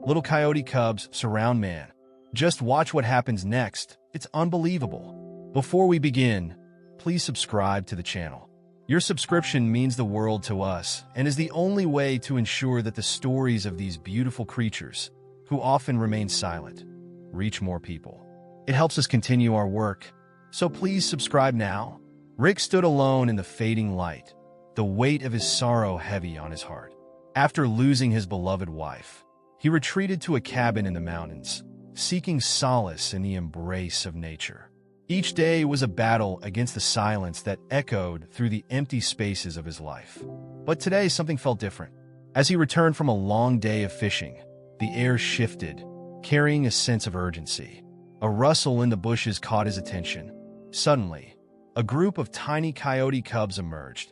Little coyote cubs surround man. Just watch what happens next. It's unbelievable. Before we begin, please subscribe to the channel. Your subscription means the world to us and is the only way to ensure that the stories of these beautiful creatures, who often remain silent, reach more people. It helps us continue our work, so please subscribe now. Rick stood alone in the fading light, the weight of his sorrow heavy on his heart. After losing his beloved wife, he retreated to a cabin in the mountains, seeking solace in the embrace of nature. Each day was a battle against the silence that echoed through the empty spaces of his life. But today something felt different. As he returned from a long day of fishing, the air shifted, carrying a sense of urgency. A rustle in the bushes caught his attention. Suddenly, a group of tiny coyote cubs emerged,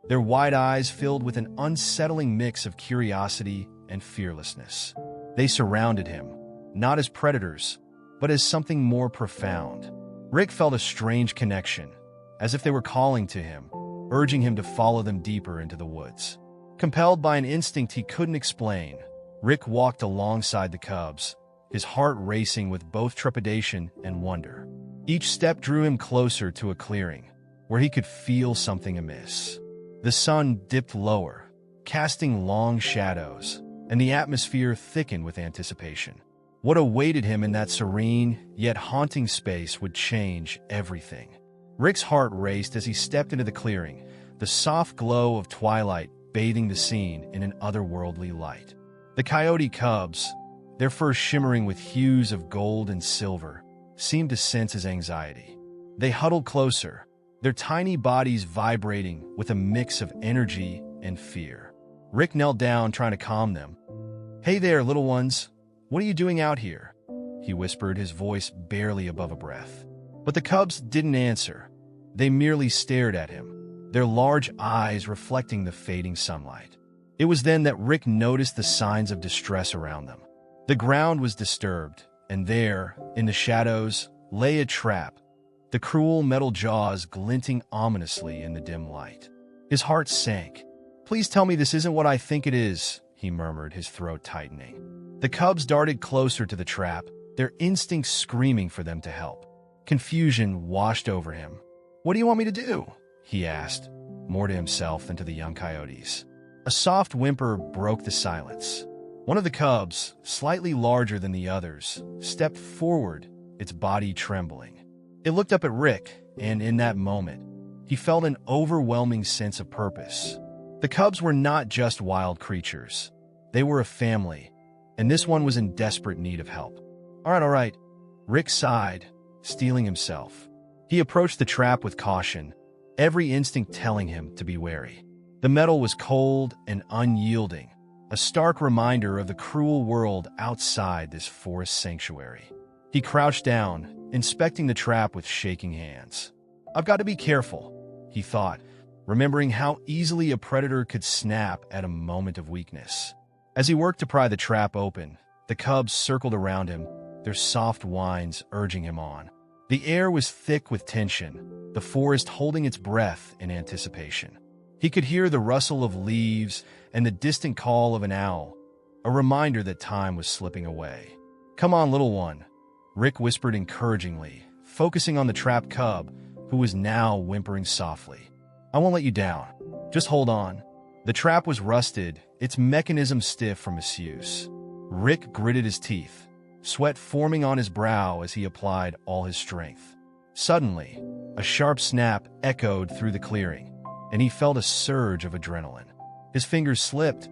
their wide eyes filled with an unsettling mix of curiosity and fearlessness. They surrounded him, not as predators, but as something more profound. Rick felt a strange connection, as if they were calling to him, urging him to follow them deeper into the woods. Compelled by an instinct he couldn't explain, Rick walked alongside the cubs, his heart racing with both trepidation and wonder. Each step drew him closer to a clearing, where he could feel something amiss. The sun dipped lower, casting long shadows, and the atmosphere thickened with anticipation. What awaited him in that serene, yet haunting space would change everything. Rick's heart raced as he stepped into the clearing, the soft glow of twilight bathing the scene in an otherworldly light. The coyote cubs, their fur shimmering with hues of gold and silver, seemed to sense his anxiety. They huddled closer, their tiny bodies vibrating with a mix of energy and fear. Rick knelt down, trying to calm them. "Hey there, little ones. What are you doing out here?" he whispered, his voice barely above a breath. But the cubs didn't answer. They merely stared at him, their large eyes reflecting the fading sunlight. It was then that Rick noticed the signs of distress around them. The ground was disturbed, and there, in the shadows, lay a trap, the cruel metal jaws glinting ominously in the dim light. His heart sank. "Please tell me this isn't what I think it is," he murmured, his throat tightening. The cubs darted closer to the trap, their instincts screaming for them to help. Confusion washed over him. "What do you want me to do?" he asked, more to himself than to the young coyotes. A soft whimper broke the silence. One of the cubs, slightly larger than the others, stepped forward, its body trembling. It looked up at Rick, and in that moment, he felt an overwhelming sense of purpose. The cubs were not just wild creatures. They were a family, and this one was in desperate need of help. All right. Rick sighed, steeling himself. He approached the trap with caution, every instinct telling him to be wary. The metal was cold and unyielding, a stark reminder of the cruel world outside this forest sanctuary. He crouched down, inspecting the trap with shaking hands. "I've got to be careful," he thought, remembering how easily a predator could snap at a moment of weakness. As he worked to pry the trap open, the cubs circled around him, their soft whines urging him on. The air was thick with tension, the forest holding its breath in anticipation. He could hear the rustle of leaves and the distant call of an owl, a reminder that time was slipping away. "Come on, little one," Rick whispered encouragingly, focusing on the trapped cub, who was now whimpering softly. "I won't let you down. Just hold on." The trap was rusted, its mechanism stiff from misuse. Rick gritted his teeth, sweat forming on his brow as he applied all his strength. Suddenly, a sharp snap echoed through the clearing, and he felt a surge of adrenaline. His fingers slipped,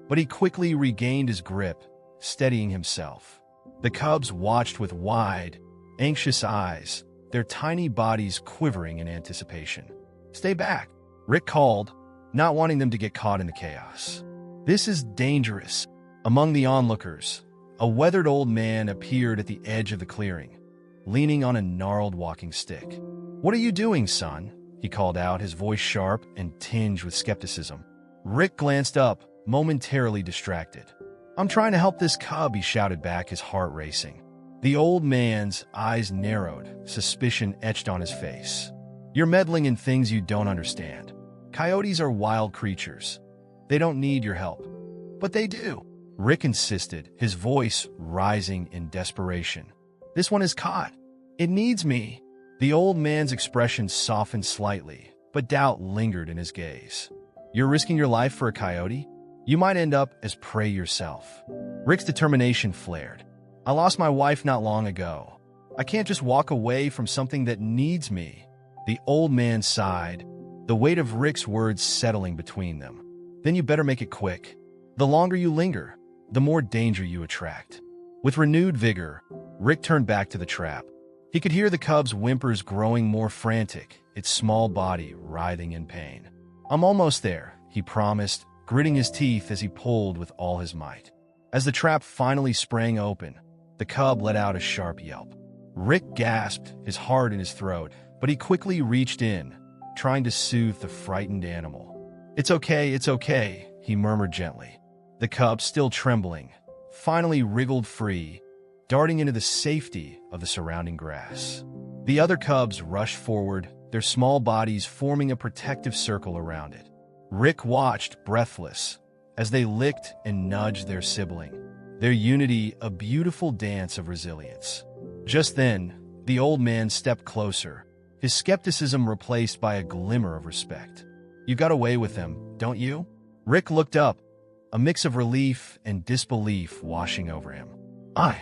but he quickly regained his grip, steadying himself. The cubs watched with wide, anxious eyes, their tiny bodies quivering in anticipation. "Stay back," Rick called, not wanting them to get caught in the chaos. "This is dangerous." Among the onlookers, a weathered old man appeared at the edge of the clearing, leaning on a gnarled walking stick. "What are you doing, son?" he called out, his voice sharp and tinged with skepticism. Rick glanced up, momentarily distracted. "I'm trying to help this cub," he shouted back, his heart racing. The old man's eyes narrowed, suspicion etched on his face. "You're meddling in things you don't understand. Coyotes are wild creatures. They don't need your help." "But they do." Rick insisted, his voice rising in desperation. "This one is caught. It needs me." The old man's expression softened slightly, but doubt lingered in his gaze. "You're risking your life for a coyote? You might end up as prey yourself." Rick's determination flared. "I lost my wife not long ago. I can't just walk away from something that needs me." The old man sighed, the weight of Rick's words settling between them. "Then you better make it quick. The longer you linger, the more danger you attract." With renewed vigor, Rick turned back to the trap. He could hear the cub's whimpers growing more frantic, its small body writhing in pain. "I'm almost there," he promised, gritting his teeth as he pulled with all his might. As the trap finally sprang open, the cub let out a sharp yelp. Rick gasped, his heart in his throat, but he quickly reached in, trying to soothe the frightened animal. It's okay," he murmured gently. The cub, still trembling, finally wriggled free, darting into the safety of the surrounding grass. The other cubs rushed forward, their small bodies forming a protective circle around it. Rick watched, breathless, as they licked and nudged their sibling, their unity a beautiful dance of resilience. Just then, the old man stepped closer, his skepticism replaced by a glimmer of respect. "You got away with them, don't you?" Rick looked up, a mix of relief and disbelief washing over him. I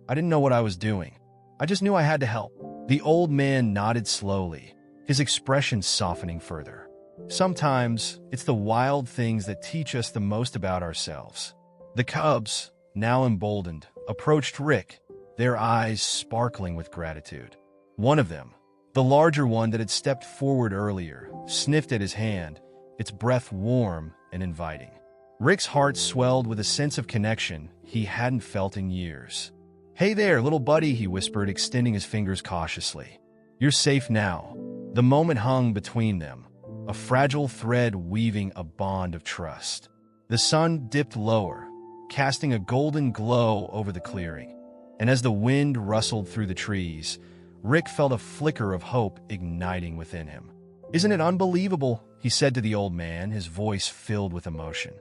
didn't know what I was doing. I just knew I had to help." The old man nodded slowly, his expression softening further. "Sometimes, it's the wild things that teach us the most about ourselves." The cubs, now emboldened, approached Rick, their eyes sparkling with gratitude. One of them, the larger one that had stepped forward earlier, sniffed at his hand, its breath warm and inviting. Rick's heart swelled with a sense of connection he hadn't felt in years. "Hey there, little buddy," he whispered, extending his fingers cautiously. "You're safe now." The moment hung between them, a fragile thread weaving a bond of trust. The sun dipped lower, casting a golden glow over the clearing, and as the wind rustled through the trees, Rick felt a flicker of hope igniting within him. "Isn't it unbelievable?" he said to the old man, his voice filled with emotion.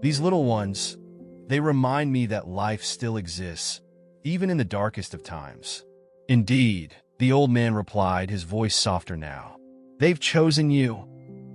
"These little ones, they remind me that life still exists, even in the darkest of times." "Indeed," the old man replied, his voice softer now. "They've chosen you,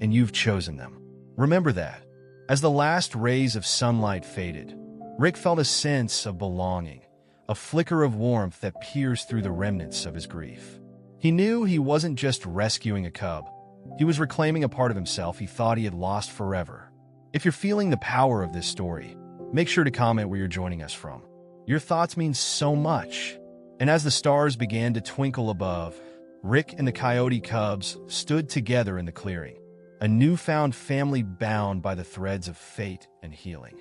and you've chosen them. Remember that." As the last rays of sunlight faded, Rick felt a sense of belonging, a flicker of warmth that pierced through the remnants of his grief. He knew he wasn't just rescuing a cub. He was reclaiming a part of himself he thought he had lost forever. If you're feeling the power of this story, make sure to comment where you're joining us from. Your thoughts mean so much. And as the stars began to twinkle above, Rick and the coyote cubs stood together in the clearing, a newfound family bound by the threads of fate and healing.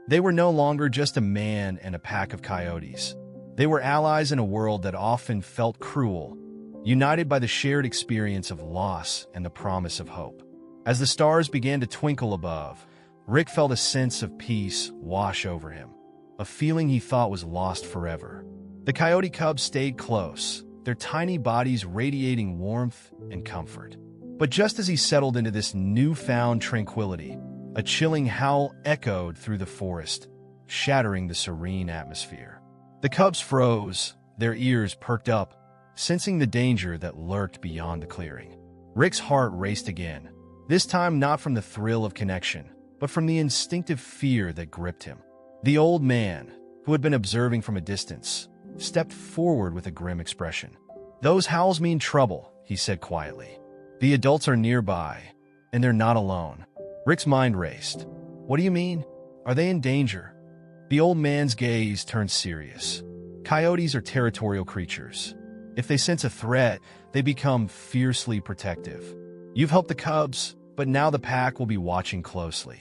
They were no longer just a man and a pack of coyotes. They were allies in a world that often felt cruel, united by the shared experience of loss and the promise of hope. As the stars began to twinkle above, Rick felt a sense of peace wash over him, a feeling he thought was lost forever. The coyote cubs stayed close, their tiny bodies radiating warmth and comfort. But just as he settled into this newfound tranquility, a chilling howl echoed through the forest, shattering the serene atmosphere. The cubs froze, their ears perked up, sensing the danger that lurked beyond the clearing. Rick's heart raced again, this time not from the thrill of connection, but from the instinctive fear that gripped him. The old man, who had been observing from a distance, stepped forward with a grim expression. "Those howls mean trouble," he said quietly. "The adults are nearby, and they're not alone." Rick's mind raced. "What do you mean? Are they in danger?" The old man's gaze turned serious. "Coyotes are territorial creatures. If they sense a threat, they become fiercely protective. You've helped the cubs, but now the pack will be watching closely."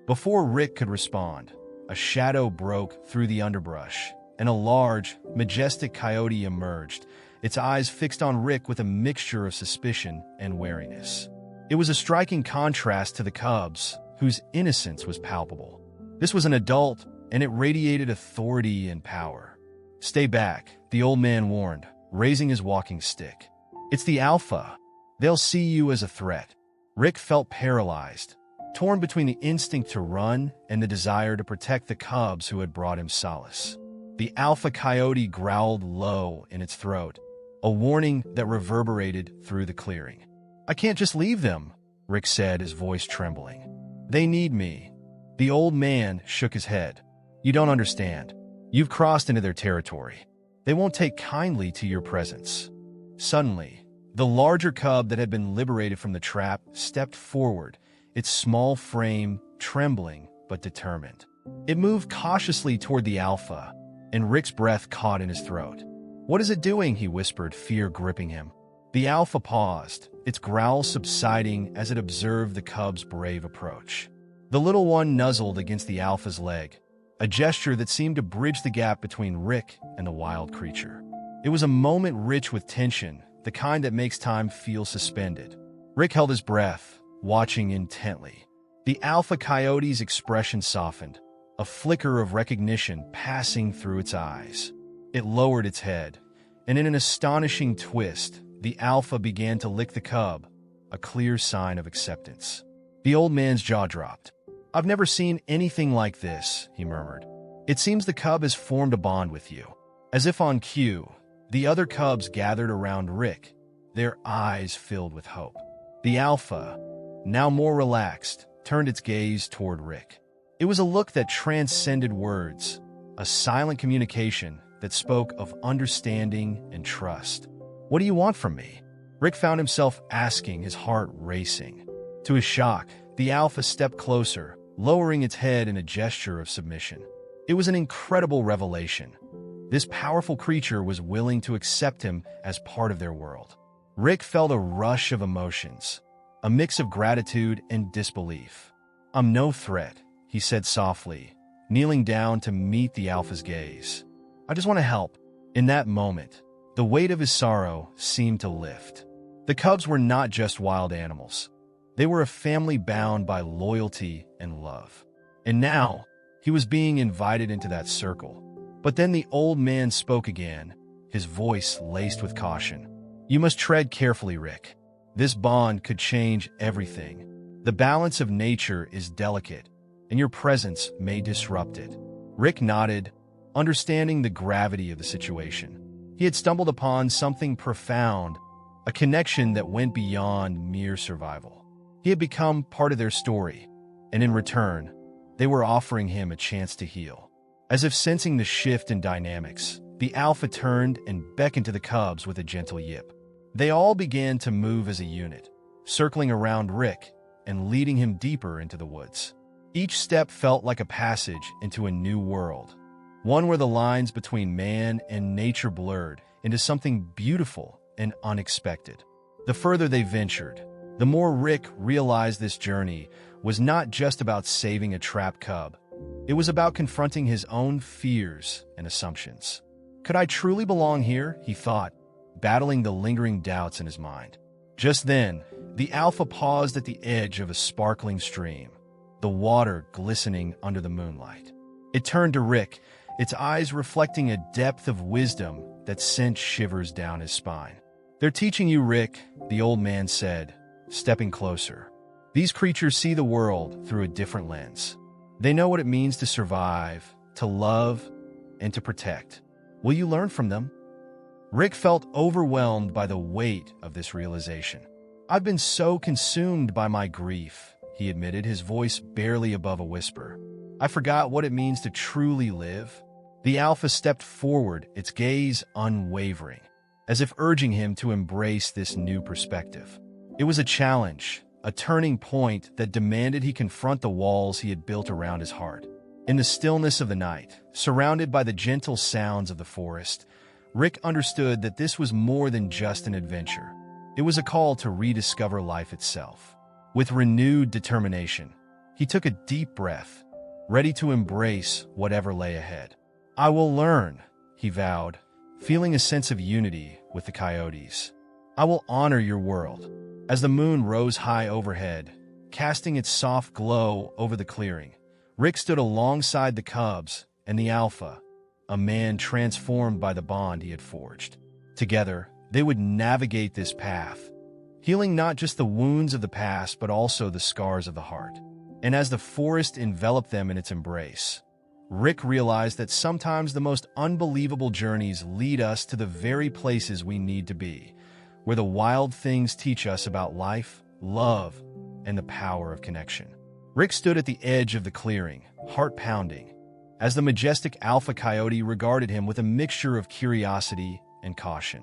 Before Rick could respond, a shadow broke through the underbrush, and a large, majestic coyote emerged, its eyes fixed on Rick with a mixture of suspicion and wariness. It was a striking contrast to the cubs, whose innocence was palpable. This was an adult, and it radiated authority and power. "Stay back," the old man warned, raising his walking stick. "It's the alpha. They'll see you as a threat." Rick felt paralyzed, torn between the instinct to run and the desire to protect the cubs who had brought him solace. The alpha coyote growled low in its throat, a warning that reverberated through the clearing. "I can't just leave them," Rick said, his voice trembling. "They need me." The old man shook his head. "You don't understand. You've crossed into their territory. They won't take kindly to your presence." Suddenly, the larger cub that had been liberated from the trap stepped forward, its small frame trembling but determined. It moved cautiously toward the alpha, and Rick's breath caught in his throat. "What is it doing?" he whispered, fear gripping him. The alpha paused, its growl subsiding as it observed the cub's brave approach. The little one nuzzled against the alpha's leg, a gesture that seemed to bridge the gap between Rick and the wild creature. It was a moment rich with tension, the kind that makes time feel suspended. Rick held his breath, watching intently. The alpha coyote's expression softened, a flicker of recognition passing through its eyes. It lowered its head, and in an astonishing twist, the alpha began to lick the cub, a clear sign of acceptance. The old man's jaw dropped. "I've never seen anything like this," he murmured. "It seems the cub has formed a bond with you." As if on cue, the other cubs gathered around Rick, their eyes filled with hope. The alpha, now more relaxed, turned its gaze toward Rick. It was a look that transcended words, a silent communication that spoke of understanding and trust. "What do you want from me?" Rick found himself asking, his heart racing. To his shock, the alpha stepped closer, lowering its head in a gesture of submission. It was an incredible revelation. This powerful creature was willing to accept him as part of their world. Rick felt a rush of emotions, a mix of gratitude and disbelief. "I'm no threat," he said softly, kneeling down to meet the alpha's gaze. "I just want to help." In that moment, the weight of his sorrow seemed to lift. The cubs were not just wild animals. They were a family bound by loyalty and love. And now, he was being invited into that circle. But then the old man spoke again, his voice laced with caution. "You must tread carefully, Rick. This bond could change everything. The balance of nature is delicate, and your presence may disrupt it." Rick nodded, understanding the gravity of the situation. He had stumbled upon something profound, a connection that went beyond mere survival. He had become part of their story, and in return, they were offering him a chance to heal. As if sensing the shift in dynamics, the alpha turned and beckoned to the cubs with a gentle yip. They all began to move as a unit, circling around Rick and leading him deeper into the woods. Each step felt like a passage into a new world, one where the lines between man and nature blurred into something beautiful and unexpected. The further they ventured, the more Rick realized this journey was not just about saving a trapped cub. It was about confronting his own fears and assumptions. Could I truly belong here? He thought, battling the lingering doubts in his mind. Just then, the alpha paused at the edge of a sparkling stream, the water glistening under the moonlight. It turned to Rick, its eyes reflecting a depth of wisdom that sent shivers down his spine. "They're teaching you, Rick," the old man said, stepping closer. "These creatures see the world through a different lens. They know what it means to survive, to love, and to protect. Will you learn from them?" Rick felt overwhelmed by the weight of this realization. "I've been so consumed by my grief," he admitted, his voice barely above a whisper. "I forgot what it means to truly live." The alpha stepped forward, its gaze unwavering, as if urging him to embrace this new perspective. It was a challenge, a turning point that demanded he confront the walls he had built around his heart. In the stillness of the night, surrounded by the gentle sounds of the forest, Rick understood that this was more than just an adventure. It was a call to rediscover life itself. With renewed determination, he took a deep breath, ready to embrace whatever lay ahead. "I will learn," he vowed, feeling a sense of unity with the coyotes. "I will honor your world." As the moon rose high overhead, casting its soft glow over the clearing, Rick stood alongside the cubs and the alpha, a man transformed by the bond he had forged. Together, they would navigate this path, healing not just the wounds of the past but also the scars of the heart. and as the forest enveloped them in its embrace, Rick realized that sometimes the most unbelievable journeys lead us to the very places we need to be, where the wild things teach us about life, love, and the power of connection. Rick stood at the edge of the clearing, heart pounding, as the majestic alpha coyote regarded him with a mixture of curiosity and caution.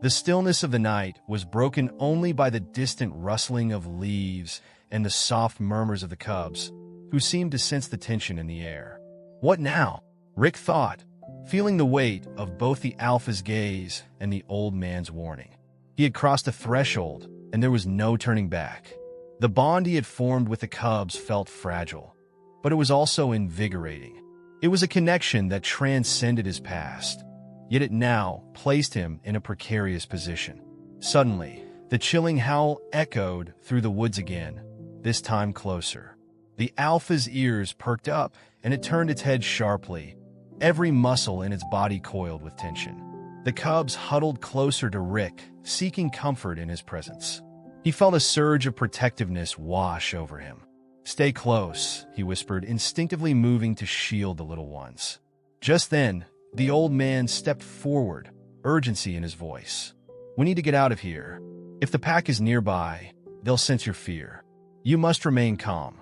The stillness of the night was broken only by the distant rustling of leaves and the soft murmurs of the cubs, who seemed to sense the tension in the air. What now? Rick thought, feeling the weight of both the alpha's gaze and the old man's warning. He had crossed a threshold, and there was no turning back. The bond he had formed with the cubs felt fragile, but it was also invigorating. It was a connection that transcended his past, yet it now placed him in a precarious position. Suddenly, the chilling howl echoed through the woods again, this time closer. The alpha's ears perked up, and it turned its head sharply, every muscle in its body coiled with tension. The cubs huddled closer to Rick, seeking comfort in his presence. He felt a surge of protectiveness wash over him. "Stay close," he whispered, instinctively moving to shield the little ones. Just then, the old man stepped forward, urgency in his voice. "We need to get out of here. If the pack is nearby, they'll sense your fear. You must remain calm."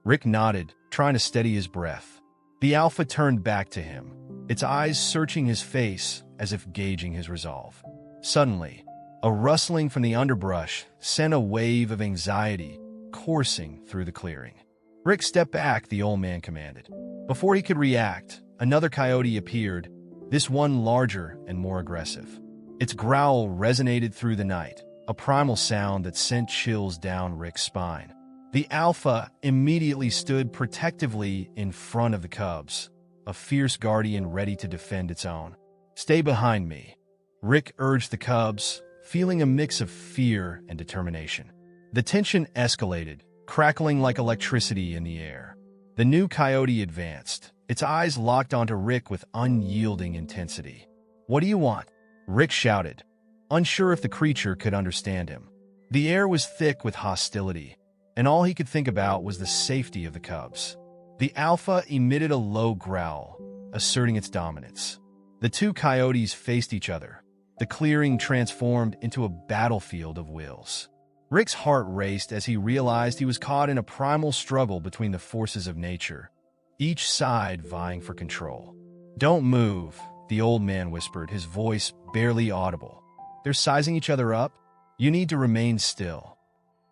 Rick nodded, trying to steady his breath. The alpha turned back to him, its eyes searching his face as if gauging his resolve. Suddenly, a rustling from the underbrush sent a wave of anxiety coursing through the clearing. "Rick, step back," the old man commanded. Before he could react, another coyote appeared, this one larger and more aggressive. Its growl resonated through the night, a primal sound that sent chills down Rick's spine. The alpha immediately stood protectively in front of the cubs, a fierce guardian ready to defend its own. "Stay behind me," Rick urged the cubs, feeling a mix of fear and determination. The tension escalated, crackling like electricity in the air. The new coyote advanced, its eyes locked onto Rick with unyielding intensity. "What do you want?" Rick shouted, unsure if the creature could understand him. The air was thick with hostility, and all he could think about was the safety of the cubs. The alpha emitted a low growl, asserting its dominance. The two coyotes faced each other, the clearing transformed into a battlefield of wills. Rick's heart raced as he realized he was caught in a primal struggle between the forces of nature, each side vying for control. "Don't move," the old man whispered, his voice barely audible. "They're sizing each other up. You need to remain still."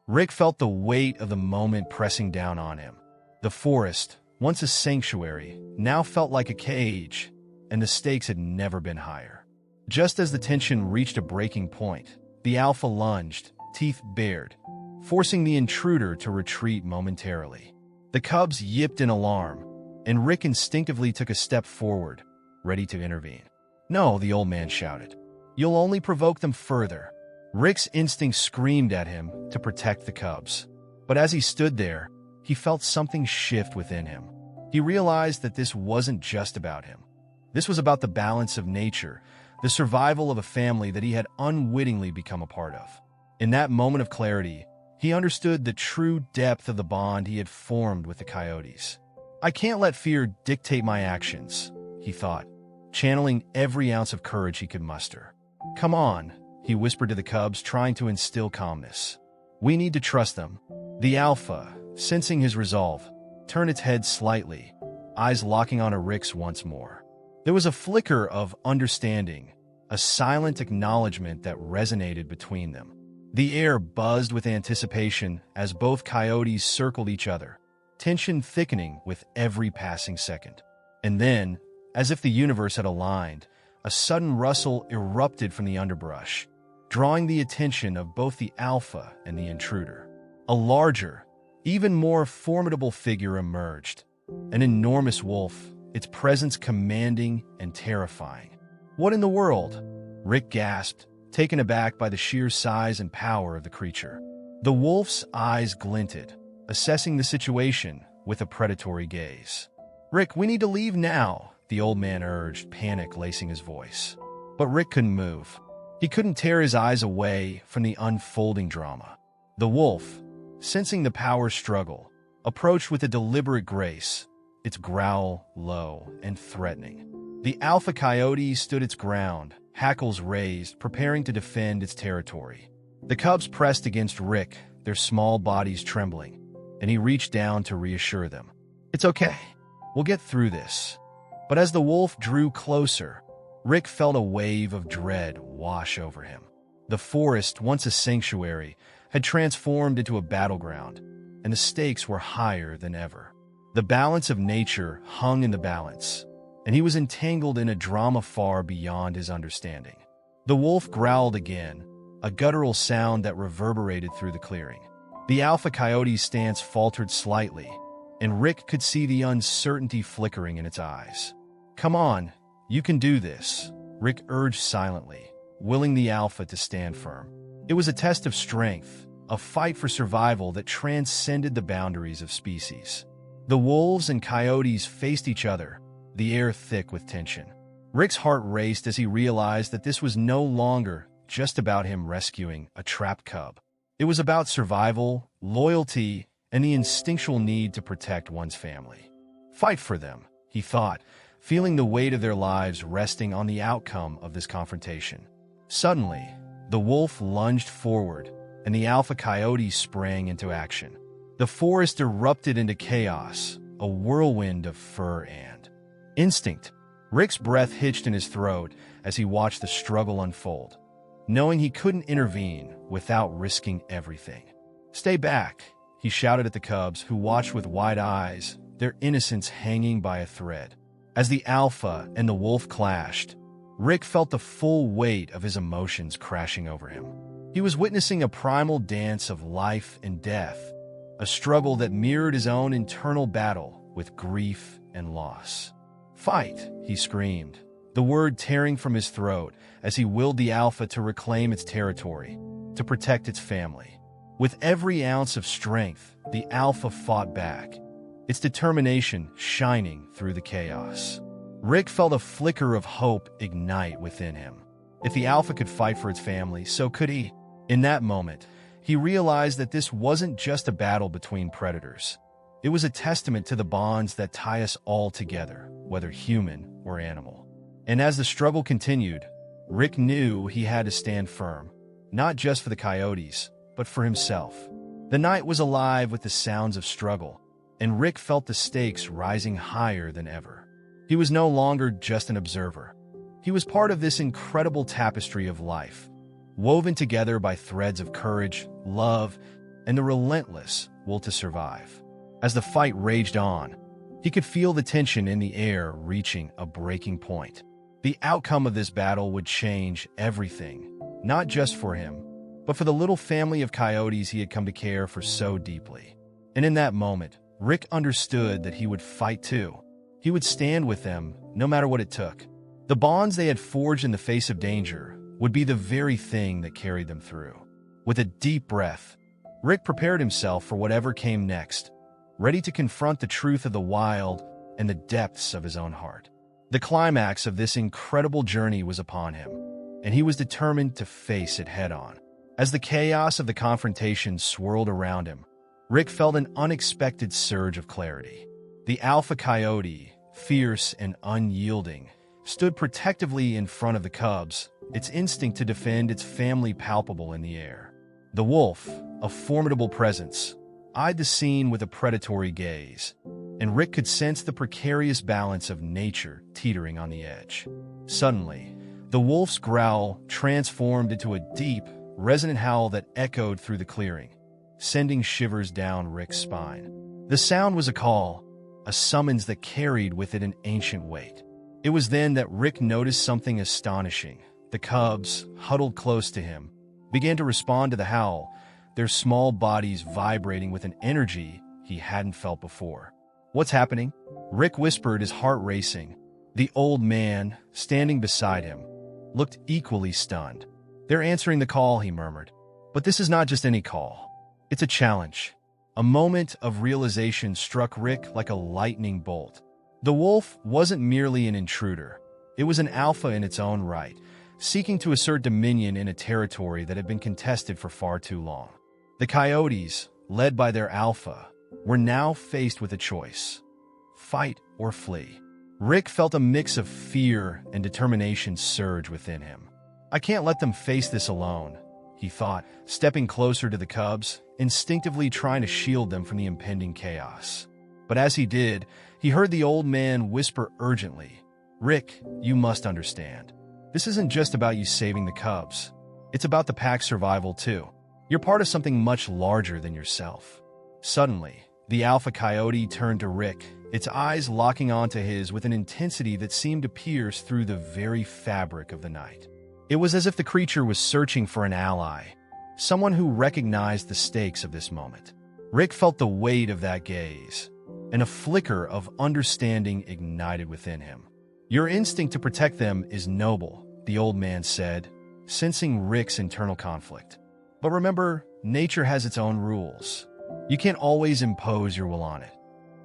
Rick felt the weight of the moment pressing down on him. The forest, once a sanctuary, now felt like a cage, and the stakes had never been higher. Just as the tension reached a breaking point, the alpha lunged, teeth bared, forcing the intruder to retreat momentarily. The cubs yipped in alarm, and Rick instinctively took a step forward, ready to intervene. "No," the old man shouted. "You'll only provoke them further." Rick's instinct screamed at him to protect the cubs. But as he stood there, he felt something shift within him. He realized that this wasn't just about him. This was about the balance of nature, the survival of a family that he had unwittingly become a part of. In that moment of clarity, he understood the true depth of the bond he had formed with the coyotes. "I can't let fear dictate my actions," he thought, channeling every ounce of courage he could muster. "Come on," he whispered to the cubs, trying to instill calmness. "We need to trust them." The alpha, sensing his resolve, turned its head slightly, eyes locking onto Rick's once more. There was a flicker of understanding, a silent acknowledgement that resonated between them. The air buzzed with anticipation as both coyotes circled each other, tension thickening with every passing second. And then, as if the universe had aligned, a sudden rustle erupted from the underbrush, drawing the attention of both the alpha and the intruder. A larger, even more formidable figure emerged, an enormous wolf, its presence commanding and terrifying. "What in the world?" Rick gasped, taken aback by the sheer size and power of the creature. The wolf's eyes glinted, assessing the situation with a predatory gaze. "Rick, we need to leave now," the old man urged, panic lacing his voice. But Rick couldn't move. He couldn't tear his eyes away from the unfolding drama. The wolf, sensing the power struggle, approached with a deliberate grace, its growl low and threatening. The alpha coyote stood its ground, hackles raised, preparing to defend its territory. The cubs pressed against Rick, their small bodies trembling, and he reached down to reassure them. "It's okay. We'll get through this." But as the wolf drew closer, Rick felt a wave of dread wash over him. The forest, once a sanctuary, had transformed into a battleground, and the stakes were higher than ever. The balance of nature hung in the balance, and he was entangled in a drama far beyond his understanding. The wolf growled again, a guttural sound that reverberated through the clearing. The alpha coyote's stance faltered slightly, and Rick could see the uncertainty flickering in its eyes. "Come on, you can do this," Rick urged silently, willing the alpha to stand firm. It was a test of strength, a fight for survival that transcended the boundaries of species. The wolves and coyotes faced each other, the air thick with tension. Rick's heart raced as he realized that this was no longer just about him rescuing a trapped cub. It was about survival, loyalty, and the instinctual need to protect one's family. Fight for them, he thought, feeling the weight of their lives resting on the outcome of this confrontation. Suddenly, the wolf lunged forward, and the alpha coyote sprang into action. The forest erupted into chaos, a whirlwind of fur and instinct. Rick's breath hitched in his throat as he watched the struggle unfold, knowing he couldn't intervene without risking everything. "Stay back," he shouted at the cubs, who watched with wide eyes, their innocence hanging by a thread. As the alpha and the wolf clashed, Rick felt the full weight of his emotions crashing over him. He was witnessing a primal dance of life and death, a struggle that mirrored his own internal battle with grief and loss. "Fight," he screamed, the word tearing from his throat as he willed the alpha to reclaim its territory, to protect its family. With every ounce of strength, the alpha fought back, its determination shining through the chaos. Rick felt a flicker of hope ignite within him. If the alpha could fight for its family, so could he. In that moment, he realized that this wasn't just a battle between predators. It was a testament to the bonds that tie us all together, whether human or animal. And as the struggle continued, Rick knew he had to stand firm, not just for the coyotes, but for himself. The night was alive with the sounds of struggle, and Rick felt the stakes rising higher than ever. He was no longer just an observer. He was part of this incredible tapestry of life, woven together by threads of courage, love, and the relentless will to survive. As the fight raged on, he could feel the tension in the air reaching a breaking point. The outcome of this battle would change everything, not just for him, but for the little family of coyotes he had come to care for so deeply. And in that moment, Rick understood that he would fight too. He would stand with them, no matter what it took. The bonds they had forged in the face of danger would be the very thing that carried them through. With a deep breath, Rick prepared himself for whatever came next, ready to confront the truth of the wild and the depths of his own heart. The climax of this incredible journey was upon him, and he was determined to face it head-on. As the chaos of the confrontation swirled around him, Rick felt an unexpected surge of clarity. The alpha coyote, fierce and unyielding, stood protectively in front of the cubs, its instinct to defend its family palpable in the air. The wolf, a formidable presence, eyed the scene with a predatory gaze, and Rick could sense the precarious balance of nature teetering on the edge. Suddenly, the wolf's growl transformed into a deep, resonant howl that echoed through the clearing, sending shivers down Rick's spine. The sound was a call, a summons that carried with it an ancient weight. It was then that Rick noticed something astonishing. The cubs, huddled close to him, began to respond to the howl, their small bodies vibrating with an energy he hadn't felt before. "What's happening?" Rick whispered, his heart racing. The old man, standing beside him, looked equally stunned. "They're answering the call," he murmured. "But this is not just any call. It's a challenge." A moment of realization struck Rick like a lightning bolt. The wolf wasn't merely an intruder. It was an alpha in its own right, seeking to assert dominion in a territory that had been contested for far too long. The coyotes, led by their alpha, were now faced with a choice: fight or flee. Rick felt a mix of fear and determination surge within him. "I can't let them face this alone," he thought, stepping closer to the cubs, instinctively trying to shield them from the impending chaos. But as he did, he heard the old man whisper urgently, "Rick, you must understand. This isn't just about you saving the cubs. It's about the pack's survival too. You're part of something much larger than yourself." Suddenly, the alpha coyote turned to Rick, its eyes locking onto his with an intensity that seemed to pierce through the very fabric of the night. It was as if the creature was searching for an ally, someone who recognized the stakes of this moment. Rick felt the weight of that gaze, and a flicker of understanding ignited within him. "Your instinct to protect them is noble," the old man said, sensing Rick's internal conflict. "But remember, nature has its own rules. You can't always impose your will on it."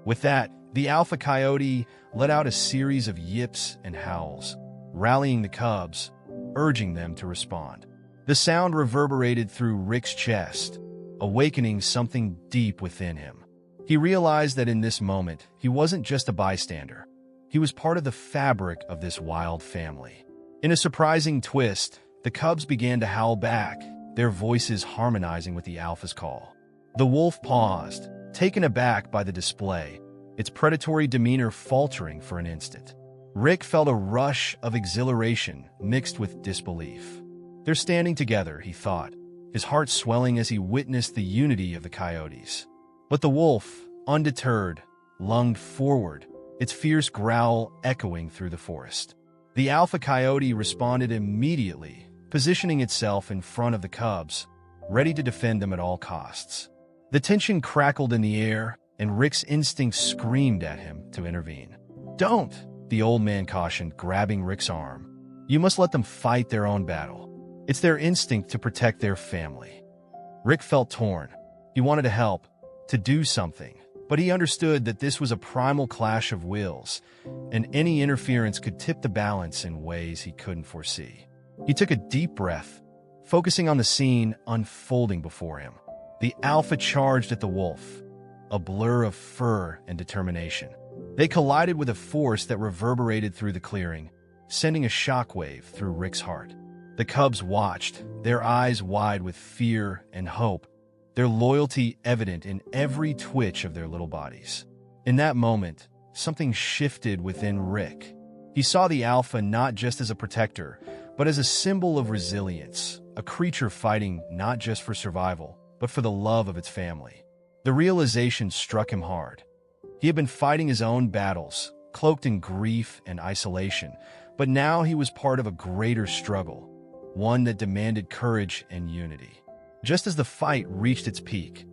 With that, the alpha coyote let out a series of yips and howls, rallying the cubs, urging them to respond. The sound reverberated through Rick's chest, awakening something deep within him. He realized that in this moment, he wasn't just a bystander. He was part of the fabric of this wild family. In a surprising twist, the cubs began to howl back, their voices harmonizing with the alpha's call. The wolf paused, taken aback by the display, its predatory demeanor faltering for an instant. Rick felt a rush of exhilaration mixed with disbelief. "They're standing together," he thought, his heart swelling as he witnessed the unity of the coyotes. But the wolf, undeterred, lunged forward, its fierce growl echoing through the forest. The alpha coyote responded immediately, positioning itself in front of the cubs, ready to defend them at all costs. The tension crackled in the air, and Rick's instinct screamed at him to intervene. "Don't," the old man cautioned, grabbing Rick's arm. "You must let them fight their own battle. It's their instinct to protect their family." Rick felt torn. He wanted to help, to do something, but he understood that this was a primal clash of wills, and any interference could tip the balance in ways he couldn't foresee. He took a deep breath, focusing on the scene unfolding before him. The alpha charged at the wolf, a blur of fur and determination. They collided with a force that reverberated through the clearing, sending a shockwave through Rick's heart. The cubs watched, their eyes wide with fear and hope, their loyalty evident in every twitch of their little bodies. In that moment, something shifted within Rick. He saw the alpha not just as a protector, but as a symbol of resilience, a creature fighting not just for survival, but for the love of its family. The realization struck him hard. He had been fighting his own battles, cloaked in grief and isolation, but now he was part of a greater struggle, one that demanded courage and unity. Just as the fight reached its peak,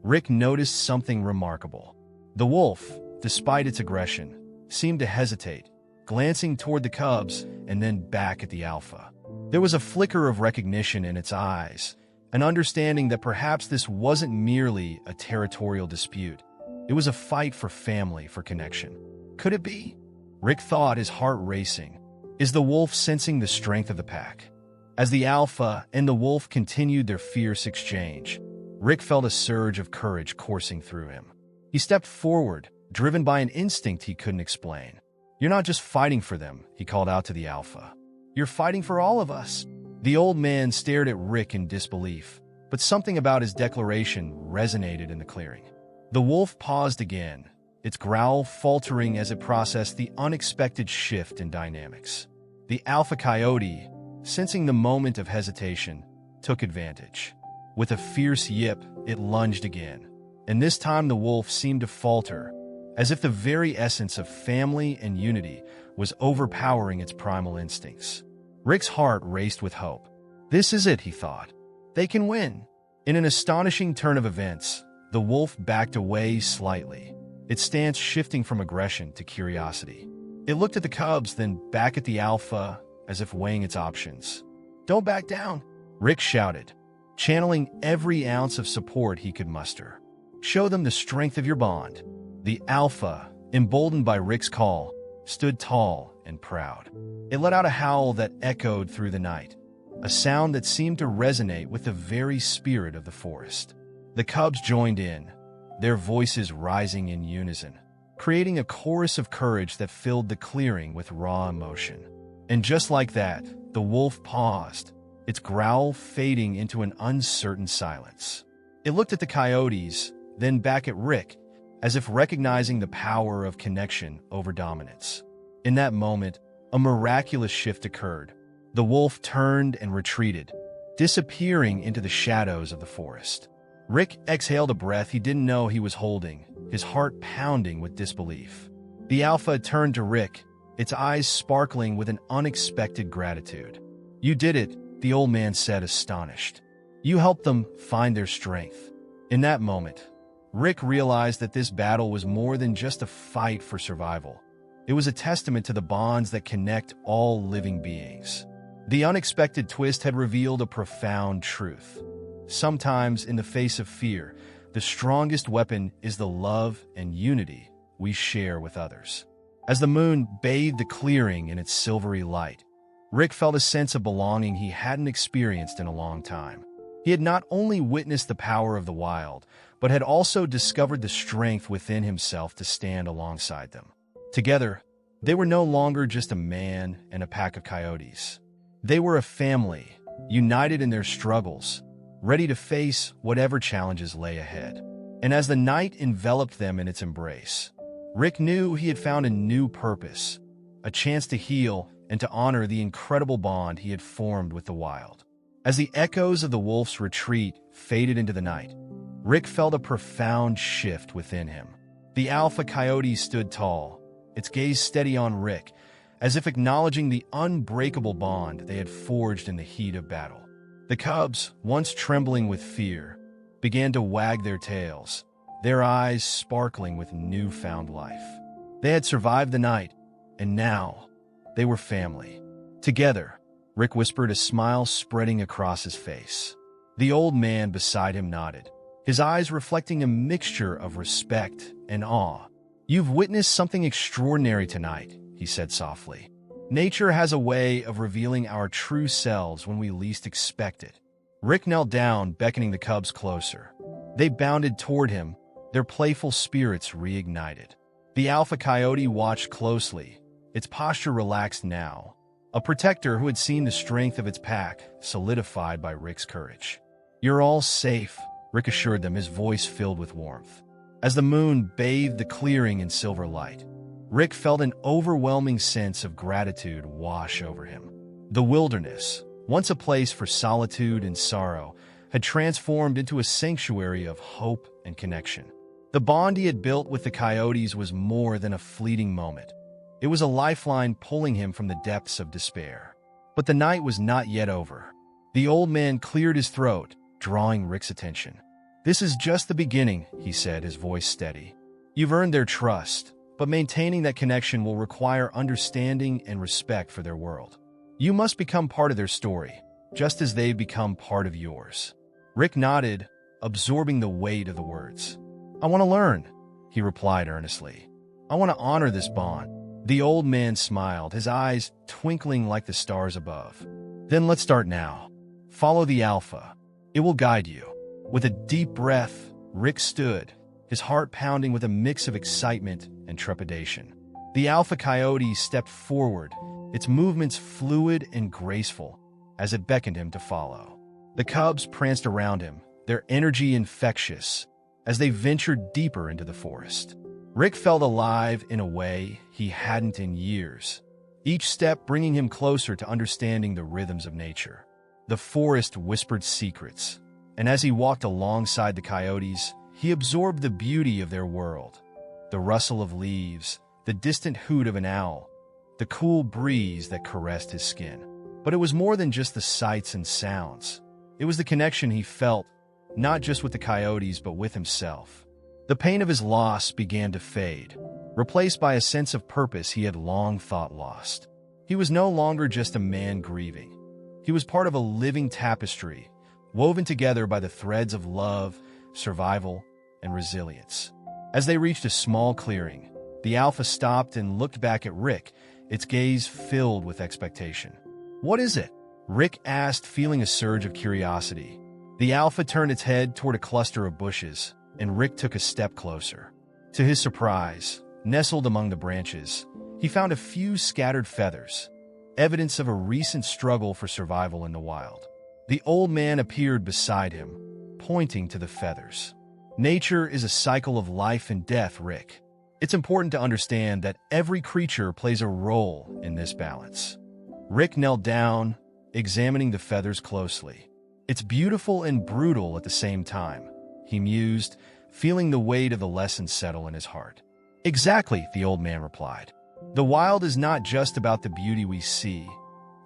Rick noticed something remarkable. The wolf, despite its aggression, seemed to hesitate, glancing toward the cubs and then back at the alpha. There was a flicker of recognition in its eyes, an understanding that perhaps this wasn't merely a territorial dispute. It was a fight for family, for connection. Could it be? Rick thought, his heart racing. Is the wolf sensing the strength of the pack? As the alpha and the wolf continued their fierce exchange, Rick felt a surge of courage coursing through him. He stepped forward, driven by an instinct he couldn't explain. "You're not just fighting for them," he called out to the alpha. "You're fighting for all of us." The old man stared at Rick in disbelief, but something about his declaration resonated in the clearing. The wolf paused again, its growl faltering as it processed the unexpected shift in dynamics. The alpha coyote, sensing the moment of hesitation, took advantage. With a fierce yip, it lunged again, and this time the wolf seemed to falter, as if the very essence of family and unity was overpowering its primal instincts. Rick's heart raced with hope. This is it, he thought. They can win. In an astonishing turn of events, the wolf backed away slightly, its stance shifting from aggression to curiosity. It looked at the cubs, then back at the alpha, as if weighing its options. "Don't back down," Rick shouted, channeling every ounce of support he could muster. "Show them the strength of your bond." The alpha, emboldened by Rick's call, stood tall and proud. It let out a howl that echoed through the night, a sound that seemed to resonate with the very spirit of the forest. The cubs joined in, their voices rising in unison, creating a chorus of courage that filled the clearing with raw emotion. And just like that, the wolf paused, its growl fading into an uncertain silence. It looked at the coyotes, then back at Rick, as if recognizing the power of connection over dominance. In that moment, a miraculous shift occurred. The wolf turned and retreated, disappearing into the shadows of the forest. Rick exhaled a breath he didn't know he was holding, his heart pounding with disbelief. The alpha turned to Rick, its eyes sparkling with an unexpected gratitude. "You did it," the old man said, astonished. "You helped them find their strength." In that moment, Rick realized that this battle was more than just a fight for survival. It was a testament to the bonds that connect all living beings. The unexpected twist had revealed a profound truth. Sometimes, in the face of fear, the strongest weapon is the love and unity we share with others. As the moon bathed the clearing in its silvery light, Rick felt a sense of belonging he hadn't experienced in a long time. He had not only witnessed the power of the wild, but had also discovered the strength within himself to stand alongside them. Together, they were no longer just a man and a pack of coyotes. They were a family, united in their struggles, ready to face whatever challenges lay ahead. And as the night enveloped them in its embrace, Rick knew he had found a new purpose, a chance to heal and to honor the incredible bond he had formed with the wild. As the echoes of the wolf's retreat faded into the night, Rick felt a profound shift within him. The alpha coyote stood tall, its gaze steady on Rick, as if acknowledging the unbreakable bond they had forged in the heat of battle. The cubs, once trembling with fear, began to wag their tails, their eyes sparkling with newfound life. They had survived the night, and now they were family. Together, Rick whispered, a smile spreading across his face. The old man beside him nodded, his eyes reflecting a mixture of respect and awe. "You've witnessed something extraordinary tonight," he said softly. "Nature has a way of revealing our true selves when we least expect it." Rick knelt down, beckoning the cubs closer. They bounded toward him, their playful spirits reignited. The alpha coyote watched closely, its posture relaxed now, a protector who had seen the strength of its pack solidified by Rick's courage. "You're all safe," Rick assured them, his voice filled with warmth. As the moon bathed the clearing in silver light, Rick felt an overwhelming sense of gratitude wash over him. The wilderness, once a place for solitude and sorrow, had transformed into a sanctuary of hope and connection. The bond he had built with the coyotes was more than a fleeting moment. It was a lifeline pulling him from the depths of despair. But the night was not yet over. The old man cleared his throat, drawing Rick's attention. "This is just the beginning," he said, his voice steady. "You've earned their trust, but maintaining that connection will require understanding and respect for their world. You must become part of their story, just as they've become part of yours." Rick nodded, absorbing the weight of the words. "I want to learn," he replied earnestly. "I want to honor this bond." The old man smiled, his eyes twinkling like the stars above. "Then let's start now. Follow the alpha. It will guide you." With a deep breath, Rick stood, his heart pounding with a mix of excitement and trepidation. The alpha coyote stepped forward, its movements fluid and graceful, as it beckoned him to follow. The cubs pranced around him, their energy infectious, as they ventured deeper into the forest. Rick felt alive in a way he hadn't in years, each step bringing him closer to understanding the rhythms of nature. The forest whispered secrets, and as he walked alongside the coyotes, he absorbed the beauty of their world. The rustle of leaves, the distant hoot of an owl, the cool breeze that caressed his skin. But it was more than just the sights and sounds. It was the connection he felt, not just with the coyotes, but with himself. The pain of his loss began to fade, replaced by a sense of purpose he had long thought lost. He was no longer just a man grieving. He was part of a living tapestry, woven together by the threads of love, survival, and resilience. As they reached a small clearing, the alpha stopped and looked back at Rick, its gaze filled with expectation. "What is it?" Rick asked, feeling a surge of curiosity. The alpha turned its head toward a cluster of bushes, and Rick took a step closer. To his surprise, nestled among the branches, he found a few scattered feathers, evidence of a recent struggle for survival in the wild. The old man appeared beside him, pointing to the feathers. Nature is a cycle of life and death, Rick. It's important to understand that every creature plays a role in this balance. Rick knelt down, examining the feathers closely. It's beautiful and brutal at the same time, he mused, feeling the weight of the lesson settle in his heart. Exactly, the old man replied. The wild is not just about the beauty we see.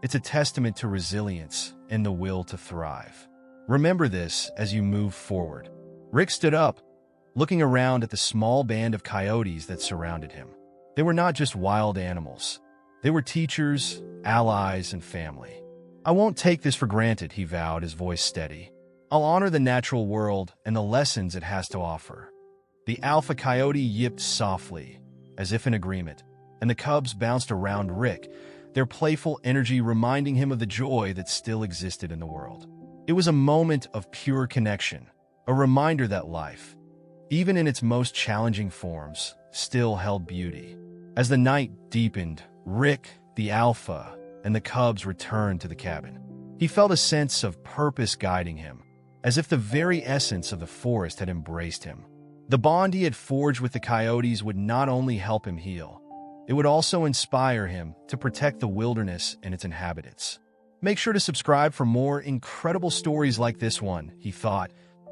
It's a testament to resilience and the will to thrive. Remember this as you move forward. Rick stood up, looking around at the small band of coyotes that surrounded him. They were not just wild animals. They were teachers, allies, and family. I won't take this for granted, he vowed, his voice steady. I'll honor the natural world and the lessons it has to offer. The alpha coyote yipped softly, as if in agreement, and the cubs bounced around Rick, their playful energy reminding him of the joy that still existed in the world. It was a moment of pure connection, a reminder that life, even in its most challenging forms, still held beauty. As the night deepened, Rick, the alpha, and the cubs returned to the cabin. He felt a sense of purpose guiding him, as if the very essence of the forest had embraced him. The bond he had forged with the coyotes would not only help him heal, it would also inspire him to protect the wilderness and its inhabitants. Make sure to subscribe for more incredible stories like this one, he thought,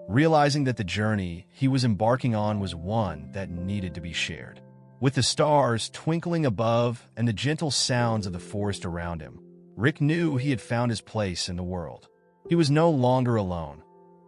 realizing that the journey he was embarking on was one that needed to be shared. With the stars twinkling above and the gentle sounds of the forest around him, Rick knew he had found his place in the world. He was no longer alone.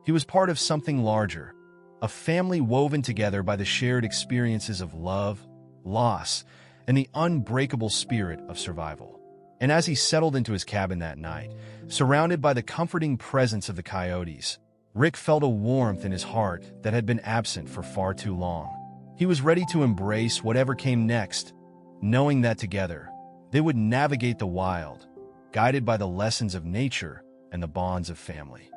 He was part of something larger, a family woven together by the shared experiences of love, loss, and the unbreakable spirit of survival. And as he settled into his cabin that night, surrounded by the comforting presence of the coyotes, Rick felt a warmth in his heart that had been absent for far too long. He was ready to embrace whatever came next, knowing that together, they would navigate the wild, guided by the lessons of nature and the bonds of family.